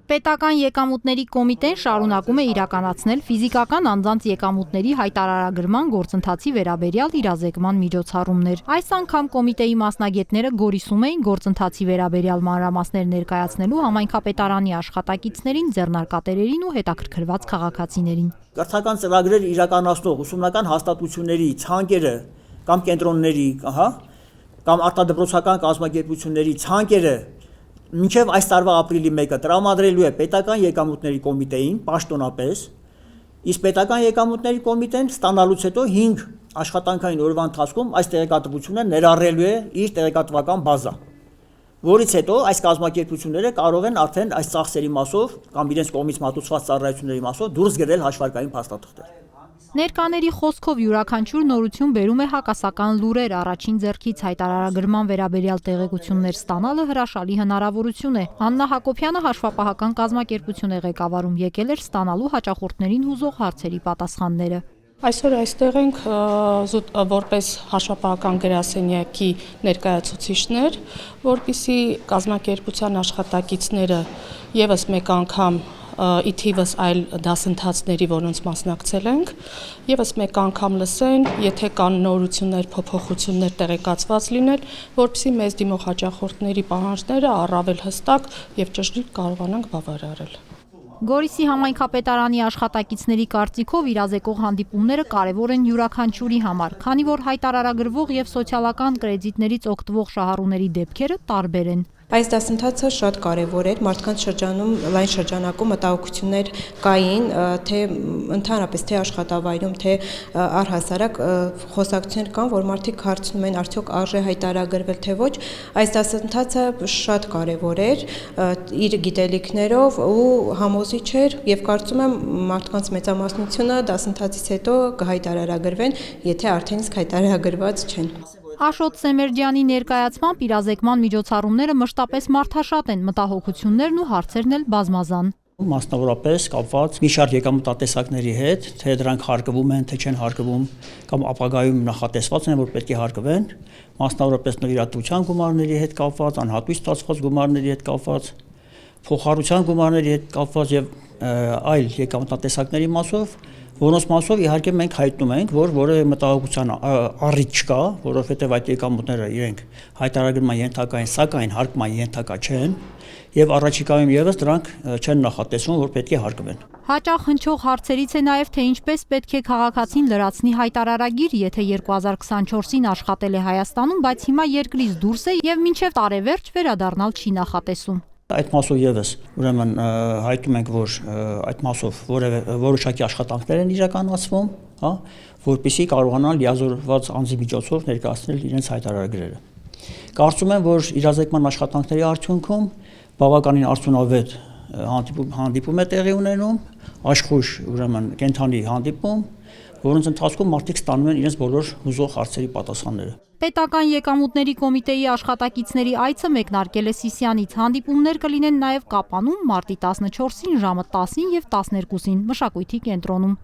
Պետական եկամուտների կոմիտեն շարունակում է իրականացնել ֆիզիկական անձանց եկամուտների հայտարարագրման գործընթացի վերաբերյալ իրազեկման միջոցառումներ։ Այս անգամ կոմիտեի մասնագետները Գորիսում էին գործընթացի վերաբերյալ մանրամասներ ներկայացնելու համայնքապետարանի աշխատակիցներին, ձեռնարկատերերին ու հետաքրքրված քաղաքացիներին։ Կրթական ծրագրեր իրականացնող ուսումնական հաստատությունների ցանկերը կամ կենտրոնների, կամ արտադրոցական կազմակերպությունների ցանկերը մինչև այս տարվա ապրիլի 1-ը տրամադրելու է պետական եկամուտների կոմիտեին պաշտոնապես, իսկ պետական եկամուտների կոմիտեն ստանալուց հետո 5 աշխատանքային օրվա ընթացքում այս տեղեկատվությունը ներառելու է իր տեղեկատվական բազա, որից հետո այս կազմակերպությունները կարող են արդեն այս ծախսերի մասով կամ իրենց կողմից մատուցված ծառայությունների մասով դուրս գրել հաշվարկային փաստաթղթեր։ Ներկաների խոսքով յուրաքանչյուր նորություն բերում է հակասական լուրեր, առաջին ձեռքից հայտարարագրման վերաբերյալ տեղեկություններ ստանալը հրաշալի հնարավորություն է։ Աննա Հակոբյանը հաշվապահական կազմակերպություն է ղեկավարում, եկել էր ստանալու հաճախորդներին հուզող հարցերի պատասխանները։ Այսօր այստեղ ենք որպես հաշվապահական գրասենյակի ներկայացուցիչներ, որպեսզի կազմակերպության աշխատակիցները եւս մեկ անգամ ի թիվս այլ դասընթացների, որոնց մասնակցել ենք, եւս մեկ անգամ լսեն, եթե կան նորություններ, փոփոխություններ տեղեկացված լինել, որպեսզի մեզ դիմող հաճախորդների պահանջները առավել հստակ եւ ճշգրիտ կարողանանք բավարարել։ Գորիսի համայնքապետարանի աշխատակիցների կարծիքով իրազեկող հանդիպումները կարևոր են յուրաքանչյուրի համար, քանի որ հայտարարագրվող եւ սոցիալական կրեդիտներից օգտվող շահառուների դեպքերը տարբեր են։ Այս դասընթացը շատ կարևոր էր, մարդկանց շրջանում լայն շրջանակում մտահոգություններ կային, թե ընդհանրապես թե աշխատավայրում, թե առհասարակ խոսակցություններ կան, որ մարդիկ հարցնում են արդյոք արժե հայտարարագրվել թե ոչ։ Այս դասընթացը շատ կարևոր էր իր գիտելիքներով ու համոզիչ էր եւ կարծում եմ մարդկանց մեծամասնությունը դասընթացից հետո կհայտարարագրվեն, եթե արդեն իսկ հայտարարագրված չեն։ Աշոտ Սեմերջյանի ներկայացմամբ իրազեկման միջոցառումները մշտապես մարդաշատ են, մտահոգություններն ու հարցերն էլ բազմազան։ Մասնավորապես կապված մի շարք եկամուտատեսակների հետ, թե դրանք հարկվում են, թե չեն հարկվում, կամ ապագայում նախատեսված են, որ պետք է հարկվեն, մասնավորապես նվիրատվության գումարների հետ կապված, անհատույց ստացված գումարների հետ կապված, փոխհարության գումարների հետ կապված եւ այլ եկամուտատեսակների մասով, որոնց մասով իհարկե մենք հայտնում ենք, որ որևէ մտահոգության առիթ չկա, որովհետև այդ եկամուտները իրենք հայտարարագրման ենթակա են, սակայն հարկման ենթակա չեն, եւ առաջիկայում եւս դրանք չեն նախատեսվում, որ պետք է հարկվեն։ Հաճախ հնչող հարցերից է նաեւ, թե ինչպես պետք է քաղաքացին լրացնի հայտարարագիր, եթե 2024-ին աշխատել է Հայաստանում, բայց հիմա երկրից դուրս է եւ մինչեւ տարեվերջ վերադառնալ չի նախատեսում։ Այդ մասով եւս ուրեմն հայտնում ենք, որ այդ մասով որոշակի աշխատանքներ են իրականացվում, որպեսզի կարողանան լիազորված անձի միջոցով ներկայացնել իրենց հայտարարագրերը։ Կարծում եմ, որ իրազեկման աշխատանքների արդյունքում բավականին արդյունավետ հանդիպում է տեղի ունենում, աշխույժ ուրեմն կենթանի հանդիպում, որոնց ընթացքում մարդիկ ստանում են իրենց բոլոր հուզող հարցերի պատասխանները։ Պետական եկամուտների կոմիտեի աշխատակիցների այցը մեկնարկել է Սիսիանից, հանդիպումներ կլինեն նաև Կապանում մարտի 14-ին, ժամը 10-ին եւ 12-ին Մշակույթի կենտրոնում։